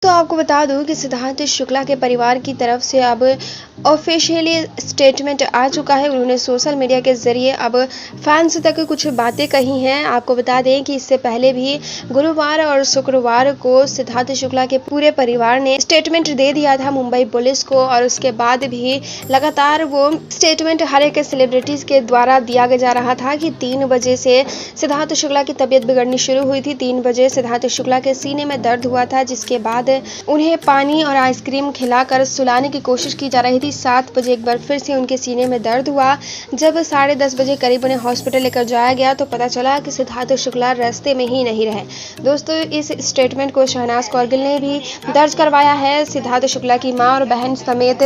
तो आपको बता दूं कि सिद्धार्थ शुक्ला के परिवार की तरफ से अब ऑफिशियली स्टेटमेंट आ चुका है। उन्होंने सोशल मीडिया के जरिए अब फैंस तक कुछ बातें कही हैं। आपको बता दें कि इससे पहले भी गुरुवार और शुक्रवार को सिद्धार्थ शुक्ला के पूरे परिवार ने स्टेटमेंट दे दिया था मुंबई पुलिस को, और उसके बाद भी लगातार वो स्टेटमेंट हर एक सेलिब्रिटीज के द्वारा दिया जा रहा था कि 3 बजे से सिद्धार्थ शुक्ला की तबीयत बिगड़नी शुरू हुई थी। 3 बजे सिद्धार्थ शुक्ला के सीने में दर्द हुआ था, जिसके बाद उन्हें पानी और आइसक्रीम खिलाकर सुलाने की कोशिश की जा रही थी। 7 बजे एक बार फिर से उनके सीने में दर्द हुआ। जब 10:30 बजे करीब उन्हें हॉस्पिटल लेकर जाया गया तो पता चला कि सिद्धार्थ शुक्ला रास्ते में ही नहीं रहे। दोस्तों, इस स्टेटमेंट को शहनाज कौरगिल ने भी दर्ज करवाया है। सिद्धार्थ शुक्ला की मां और बहन समेत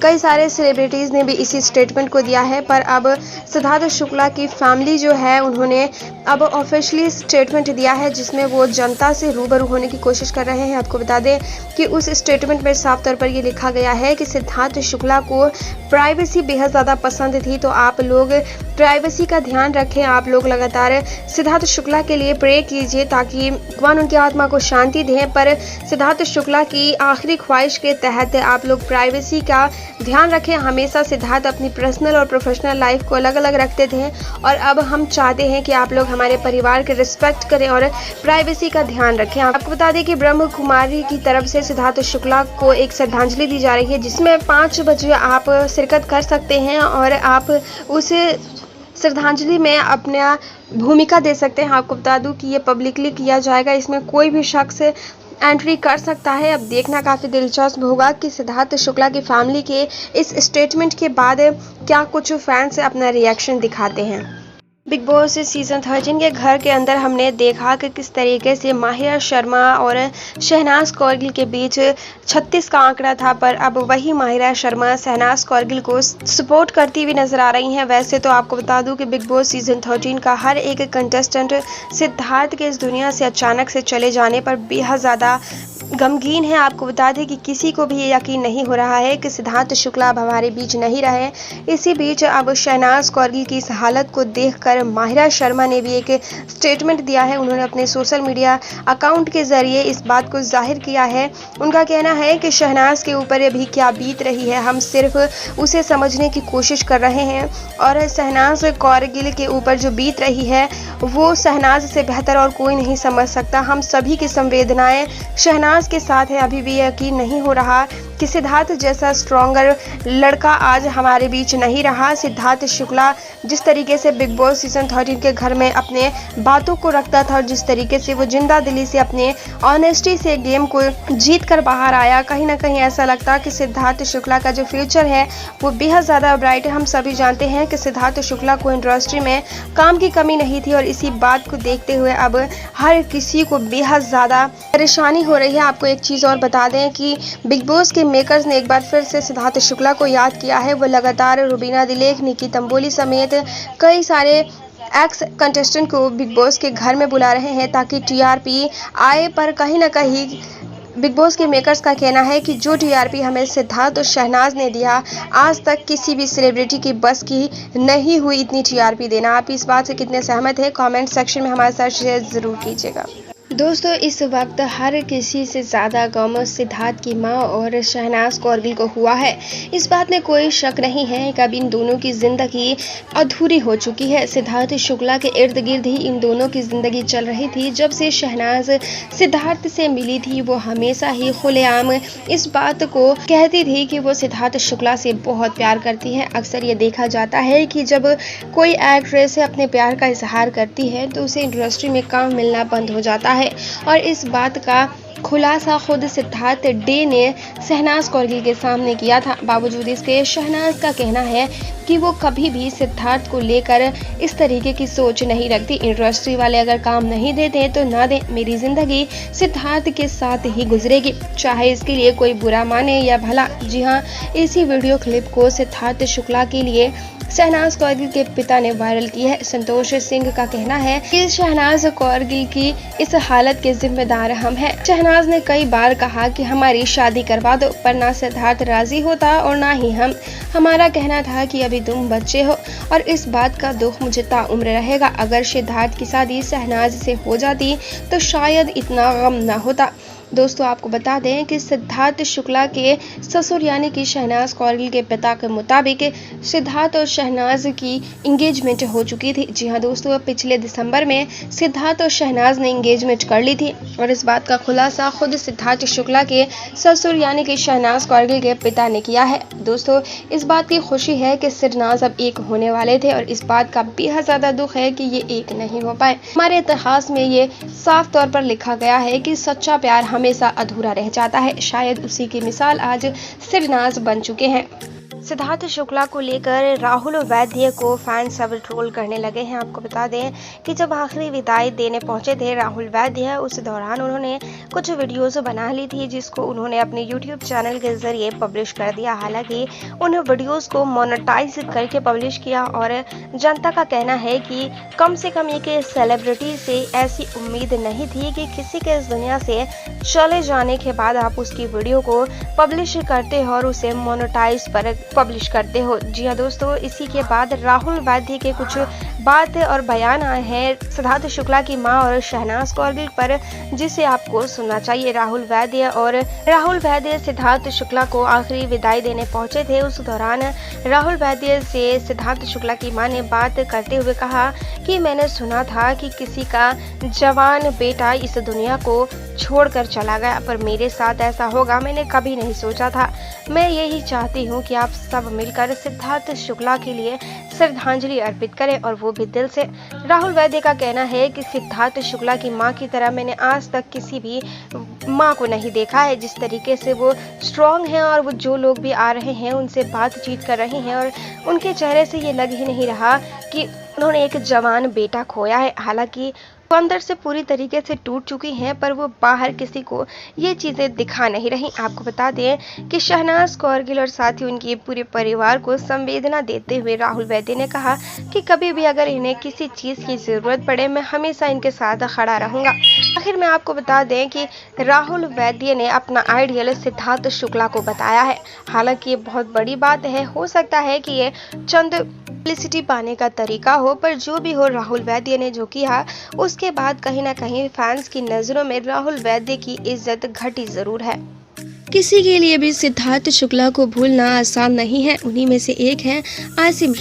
कई सारे सेलिब्रिटीज ने भी इसी स्टेटमेंट को दिया है। पर अब सिद्धार्थ शुक्ला की फैमिली जो है उन्होंने अब ऑफिशियली स्टेटमेंट दिया है, जिसमें वो जनता से रूबरू होने की कोशिश कर रहे हैं। आपको बता दें कि उस स्टेटमेंट में साफ तौर पर ये लिखा गया है कि सिद्धार्थ शुक्ला को प्राइवेसी बेहद ज़्यादा पसंद थी, तो आप लोग प्राइवेसी का ध्यान रखें। आप लोग लगातार सिद्धार्थ शुक्ला के लिए प्रे कीजिए ताकि भगवान उनकी आत्मा को शांति दें। पर सिद्धार्थ शुक्ला की आखिरी ख्वाहिश के तहत आप लोग प्राइवेसी का ध्यान रखें। हमेशा सिद्धार्थ अपनी पर्सनल और प्रोफेशनल लाइफ को अलग अलग रखते थे, और अब हम चाहते हैं कि आप लोग हमारे परिवार के रिस्पेक्ट करें और प्राइवेसी का ध्यान रखें। आपको बता दें कि ब्रह्म कुमारी की तरफ से सिद्धार्थ शुक्ला को एक श्रद्धांजलि दी जा रही है, जिसमें 5 बजे आप शिरकत कर सकते हैं और आप उस श्रद्धांजलि में अपना भूमिका दे सकते हैं। आपको बता दूं कि ये पब्लिकली किया जाएगा, इसमें कोई भी शख्स एंट्री कर सकता है। अब देखना काफ़ी दिलचस्प होगा कि सिद्धार्थ शुक्ला की फैमिली के इस स्टेटमेंट के बाद क्या कुछ फैंस अपना रिएक्शन दिखाते हैं। बिग बॉस सीजन 13 के घर के अंदर हमने देखा कि किस तरीके से माहिरा शर्मा और शहनाज कौरगिल के बीच 36 का आंकड़ा था, पर अब वही माहिरा शर्मा शहनाज कौरगिल को सपोर्ट करती हुई नजर आ रही हैं। वैसे तो आपको बता दूं कि बिग बॉस सीजन 13 का हर एक कंटेस्टेंट सिद्धार्थ के इस दुनिया से अचानक से चले जाने पर बेहद ज़्यादा गमगीन है। आपको बता दें कि किसी को भी ये यकीन नहीं हो रहा है कि सिद्धार्थ शुक्ला अब हमारे बीच नहीं रहे। इसी बीच अब शहनाज कौरगिल की इस हालत को देखकर माहिरा शर्मा ने भी एक स्टेटमेंट दिया है। उन्होंने अपने सोशल मीडिया अकाउंट के जरिए इस बात को जाहिर किया है। उनका कहना है कि शहनाज के ऊपर अभी क्या बीत रही है, हम सिर्फ उसे समझने की कोशिश कर रहे हैं, और शहनाज कौरगिल के ऊपर जो बीत रही है वो शहनाज से बेहतर और कोई नहीं समझ सकता। हम सभी की संवेदनाएं शहनाज के साथ है। अभी भी यकीन नहीं हो रहा कि सिद्धार्थ जैसा स्ट्रॉन्गर लड़का आज हमारे बीच नहीं रहा। सिद्धार्थ शुक्ला जिस तरीके से बिग बॉस सीजन 13 के घर में अपने बातों को रखता था और जिस तरीके से वो जिंदा दिली से अपने ऑनेस्टी से गेम को जीत कर बाहर आया, कहीं ना कहीं ऐसा लगता कि सिद्धार्थ शुक्ला का जो फ्यूचर है वो बेहद ज़्यादा ब्राइट है। हम सभी जानते हैं कि सिद्धार्थ शुक्ला को इंडस्ट्री में काम की कमी नहीं थी, और इसी बात को देखते हुए अब हर किसी को बेहद ज़्यादा परेशानी हो रही है। आपको एक चीज़ और बता दें कि बिग बॉस के मेकर्स ने एक बार फिर से सिद्धार्थ शुक्ला को याद किया है। वो लगातार रुबीना दिलेख, निकी तंबोली समेत कई सारे एक्स कंटेस्टेंट को बिग बॉस के घर में बुला रहे हैं ताकि टीआरपी आए, पर कहीं ना कहीं बिग बॉस के मेकर्स का कहना है कि जो टीआरपी हमें सिद्धार्थ और शहनाज ने दिया, आज तक किसी भी सेलिब्रिटी की बस की नहीं हुई इतनी टीआरपी देना। आप इस बात से कितने सहमत हैं, कमेंट सेक्शन में हमारे साथ शेयर ज़रूर कीजिएगा। दोस्तों, इस वक्त हर किसी से ज़्यादा गम सिद्धार्थ की मां और शहनाज कौरगिल को हुआ है। इस बात में कोई शक नहीं है कि अब इन दोनों की ज़िंदगी अधूरी हो चुकी है। सिद्धार्थ शुक्ला के इर्द गिर्द ही इन दोनों की ज़िंदगी चल रही थी। जब से शहनाज सिद्धार्थ से मिली थी वो हमेशा ही खुलेआम इस बात को कहती थी कि वो सिद्धार्थ शुक्ला से बहुत प्यार करती है। अक्सर ये देखा जाता है कि जब कोई एक्ट्रेस अपने प्यार का इजहार करती है तो उसे इंडस्ट्री में काम मिलना बंद हो जाता है, और इस बात का खुलासा खुद सिद्धार्थ डे ने शहनाज कौरगिल के सामने किया था। बावजूद इसके शहनाज का कहना है कि वो कभी भी सिद्धार्थ को लेकर इस तरीके की सोच नहीं रखती। इंडस्ट्री वाले अगर काम नहीं देते तो ना दें, मेरी ज़िंदगी सिद्धार्थ के साथ ही गुजरेगी, चाहे इसके लिए कोई बुरा माने या भला। जी हाँ, इसी वीडियो क्लिप को सिद्धार्थ शुक्ला के लिए शहनाज कौरगिल के पिता ने वायरल की है। संतोष सिंह का कहना है कि शहनाज कौरगिल की इस हालत के जिम्मेदार हम हैं। शहनाज ने कई बार कहा कि हमारी शादी करवा दो, पर ना सिद्धार्थ राजी होता और ना ही हम। हमारा कहना था कि अभी तुम बच्चे हो और इस बात का दुख मुझे ताउम्र रहेगा। अगर सिद्धार्थ की शादी शहनाज से हो जाती तो शायद इतना गम ना होता। दोस्तों आपको बता दें कि सिद्धार्थ शुक्ला के ससुर यानी कि शहनाज कौरगिल के पिता के मुताबिक सिद्धार्थ और शहनाज की इंगेजमेंट हो चुकी थी। जी हाँ दोस्तों, पिछले दिसंबर में सिद्धार्थ और शहनाज ने इंगेजमेंट कर ली थी और इस बात का खुलासा खुद सिद्धार्थ शुक्ला के ससुर यानी कि शहनाज कौरगिल के पिता ने किया है। दोस्तों इस बात की खुशी है कि शहनाज अब एक होने वाले थे और इस बात का बेहद ज्यादा दुख है कि ये एक नहीं हो पाए। हमारे इतिहास में ये साफ तौर पर लिखा गया है कि सच्चा प्यार हमेशा अधूरा रह जाता है। शायद उसी की मिसाल आज शहनाज बन चुके हैं। सिद्धार्थ शुक्ला को लेकर राहुल वैद्य को फैंस अब ट्रोल करने लगे हैं। आपको बता दें कि जब आखिरी विदाई देने पहुंचे थे राहुल वैद्य, उस दौरान उन्होंने कुछ वीडियोस बना ली थी जिसको उन्होंने अपने YouTube चैनल के जरिए पब्लिश कर दिया। हालांकि उन वीडियोस को मोनेटाइज करके पब्लिश किया और जनता का कहना है कि कम से कम एक सेलिब्रिटी से ऐसी उम्मीद नहीं थी कि किसी के इस दुनिया से चले जाने के बाद आप उसकी वीडियो को पब्लिश करते हो और उसे मोनेटाइज पर पब्लिश करते हो। जी हाँ दोस्तों, इसी के बाद राहुल वैद्य के कुछ बात और बयान आए हैं सिद्धार्थ शुक्ला की मां और शहनाज कौरगिल पर, जिसे आपको सुनना चाहिए। राहुल वैद्य सिद्धार्थ शुक्ला को आखिरी विदाई देने पहुंचे थे। उस दौरान राहुल वैद्य से सिद्धार्थ शुक्ला की मां ने बात करते हुए कहा कि मैंने सुना था कि किसी का जवान बेटा इस दुनिया को छोड़कर चला गया, पर मेरे साथ ऐसा होगा मैंने कभी नहीं सोचा था। मैं यही चाहती हूँ कि आप सब मिलकर सिद्धार्थ शुक्ला के लिए श्रद्धांजलि अर्पित करें और वो भी दिल से। राहुल वैद्य का कहना है कि सिद्धार्थ शुक्ला की मां की तरह मैंने आज तक किसी भी मां को नहीं देखा है। जिस तरीके से वो स्ट्रांग हैं और वो जो लोग भी आ रहे हैं उनसे बातचीत कर रहे हैं और उनके चेहरे से ये लग ही नहीं रहा कि उन्होंने एक जवान बेटा खोया है। हालांकि वो अंदर से पूरी तरीके से टूट चुकी हैं, पर वो बाहर किसी को ये चीजें दिखा नहीं रही। आपको बता दें कि शहनाज कौरगिल और साथ ही उनके पूरे परिवार को संवेदना देते हुए राहुल वैद्य ने कहा कि कभी भी अगर इन्हें किसी चीज की जरूरत पड़े मैं हमेशा इनके साथ खड़ा रहूंगा। आखिर में आपको बता दें कि राहुल वैद्य ने अपना आइडियल सिद्धार्थ शुक्ला को बताया है। हालांकि ये बहुत बड़ी बात है, हो सकता है कि ये चंद पब्लिसिटी पाने का तरीका हो, पर जो भी हो राहुल वैद्य ने जो किया उसके बाद कहीं ना कहीं फैंस की नजरों में राहुल वैद्य की इज्जत घटी जरूर है। किसी के लिए भी सिद्धार्थ शुक्ला को भूलना आसान नहीं है। उन्हीं में से एक है आसिम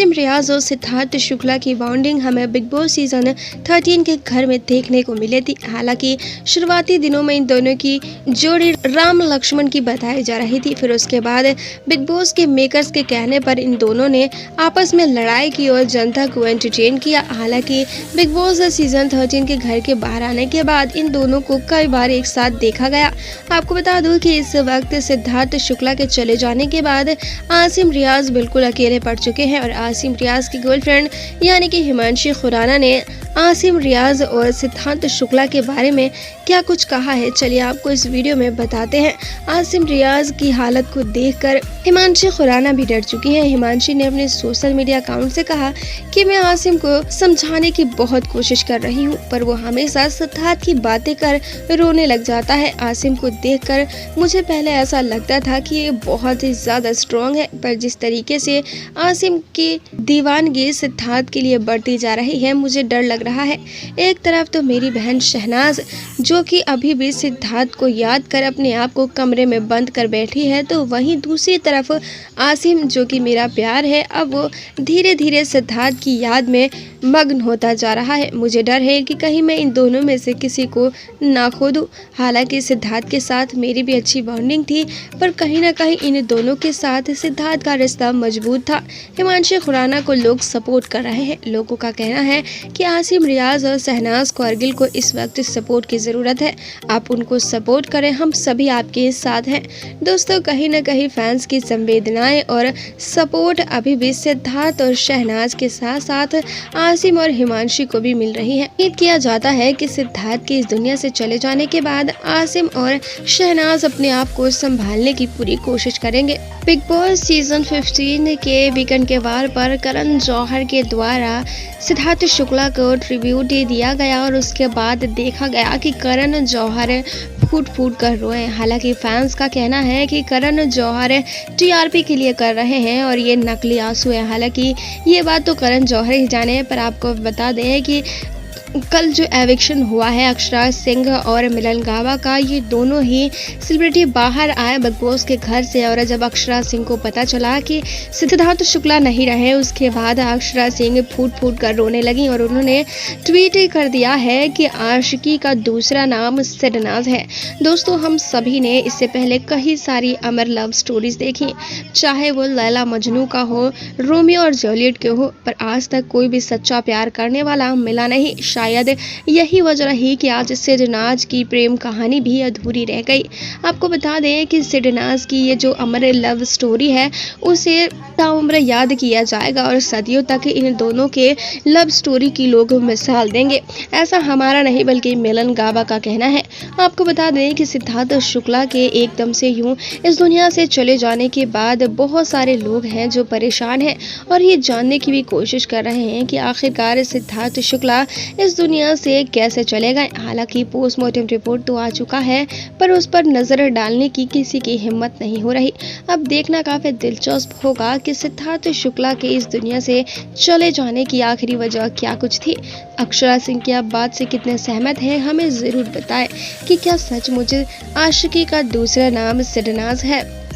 रियाज और सिद्धार्थ शुक्ला की बॉन्डिंग हमें बिग बॉस सीजन 13 के घर में देखने को मिली थी। हालांकि शुरुआती दिनों में इन दोनों की जोड़ी राम लक्ष्मण की बताई जा रही थी। फिर उसके बाद बिग बॉस के मेकर्स के कहने पर इन दोनों ने आपस में लड़ाई की और जनता को एंटरटेन किया। हालांकि बिग बॉस सीजन 13 के घर के बाहर आने के बाद इन दोनों को कई बार एक साथ देखा गया। आपको बता दूं कि इस वक्त सिद्धार्थ शुक्ला के चले जाने के बाद आसिम रियाज बिल्कुल अकेले पड़ चुके हैं और आसिम रियाज की गर्लफ्रेंड यानी कि हिमांशी खुराना ने आसिम रियाज और सिद्धार्थ शुक्ला के बारे में क्या कुछ कहा है, चलिए आपको इस वीडियो में बताते हैं। आसिम रियाज की हालत को देखकर हिमांशी खुराना भी डर चुकी हैं। हिमांशी ने अपने सोशल मीडिया अकाउंट से कहा कि मैं आसिम को समझाने की बहुत कोशिश कर रही हूँ, पर वो हमेशा सिद्धार्थ की बातें कर रोने लग जाता है। आसिम को देखकर मुझे पहले ऐसा लगता था कि ये बहुत ही ज्यादा स्ट्रॉन्ग है, पर जिस तरीके से आसिम की दीवानगी सिद्धार्थ के लिए बढ़ती जा रही है मुझे डर लग रहा है। एक तरफ तो मेरी बहन शहनाज जो कि अभी भी सिद्धार्थ को याद कर अपने आप को कमरे में बंद कर बैठी है, तो वहीं दूसरी तरफ आसिम जो कि मेरा प्यार है अब वो धीरे धीरे सिद्धार्थ की याद में मग्न होता जा रहा है। मुझे डर है कि कहीं मैं इन दोनों में से किसी को ना खो दूं। हालांकि सिद्धार्थ के साथ मेरी भी अच्छी बॉन्डिंग थी, पर कहीं ना कहीं इन दोनों के साथ सिद्धार्थ का रिश्ता मजबूत था। हिमांशी खुराना को लोग सपोर्ट कर रहे हैं। लोगों का कहना है कि आसिम रियाज और शहनाज कौरगिल को इस वक्त सपोर्ट की ज़रूरत है। आप उनको सपोर्ट करें, हम सभी आपके साथ हैं। दोस्तों कहीं ना कहीं फैंस की संवेदनाएं और सपोर्ट अभी भी सिद्धार्थ और शहनाज के साथ साथ आसिम और हिमांशी को भी मिल रही है। उम्मीद किया जाता है कि सिद्धार्थ के इस दुनिया से चले जाने के बाद आसिम और शहनाज अपने आप को संभालने की पूरी कोशिश करेंगे। बिग बॉस सीजन 15 के वीकेंड के वार पर करण जौहर के द्वारा सिद्धार्थ शुक्ला को ट्रिब्यूट दिया गया और उसके बाद देखा गया कि करण जौहर फूट फूट कर रोए। हालांकि फैंस का कहना है कि करण जौहर टीआरपी के लिए कर रहे हैं और ये नकली आंसू है। हालांकि ये बात तो करण जौहर ही जाने, पर आपको बता दें कि कल जो एविक्शन हुआ है अक्षरा सिंह और मिलन गावा का, ये दोनों ही सेलिब्रिटी बाहर आए बिग बॉस के घर से। और जब अक्षरा सिंह को पता चला कि सिद्धार्थ शुक्ला नहीं रहे, उसके बाद अक्षरा सिंह फूट फूट कर रोने लगी और उन्होंने ट्वीट कर दिया है कि आशिकी का दूसरा नाम सिडनाज है। दोस्तों, हम सभी ने इससे पहले कई सारी अमर लव स्टोरीज देखी, चाहे वो लैला मजनू का हो, रोमियो और जूलियट के हो, पर आज तक कोई भी सच्चा प्यार करने वाला मिला नहीं। शायद यही वजह रही कि आज सिडनाज की प्रेम कहानी भी अधूरी रह गई। आपको बता दें कि सिडनाज की ये जो अमर लव स्टोरी है उसे ताउम्र याद किया जाएगा और सदियों तक इन दोनों के लव स्टोरी की लोग मिसाल देंगे। ऐसा हमारा नहीं बल्कि मिलन गावा का कहना है। आपको बता दें कि सिद्धार्थ शुक्ला के एकदम से यूं इस दुनिया से चले जाने के बाद बहुत सारे लोग हैं जो परेशान हैं और ये जानने की भी कोशिश कर रहे हैं कि आखिरकार सिद्धार्थ शुक्ला इस दुनिया से कैसे चले गए। हालांकि पोस्टमार्टम रिपोर्ट तो आ चुका है, पर उस पर नजर डालने की किसी की हिम्मत नहीं हो रही। अब देखना काफी दिलचस्प होगा कि सिद्धार्थ शुक्ला के इस दुनिया से चले जाने की आखिरी वजह क्या कुछ थी। अक्षरा सिंह की अब बात से कितने सहमत हैं, हमें जरूर बताएं कि क्या सचमुच आशिकी का दूसरा नाम सिडनाज है।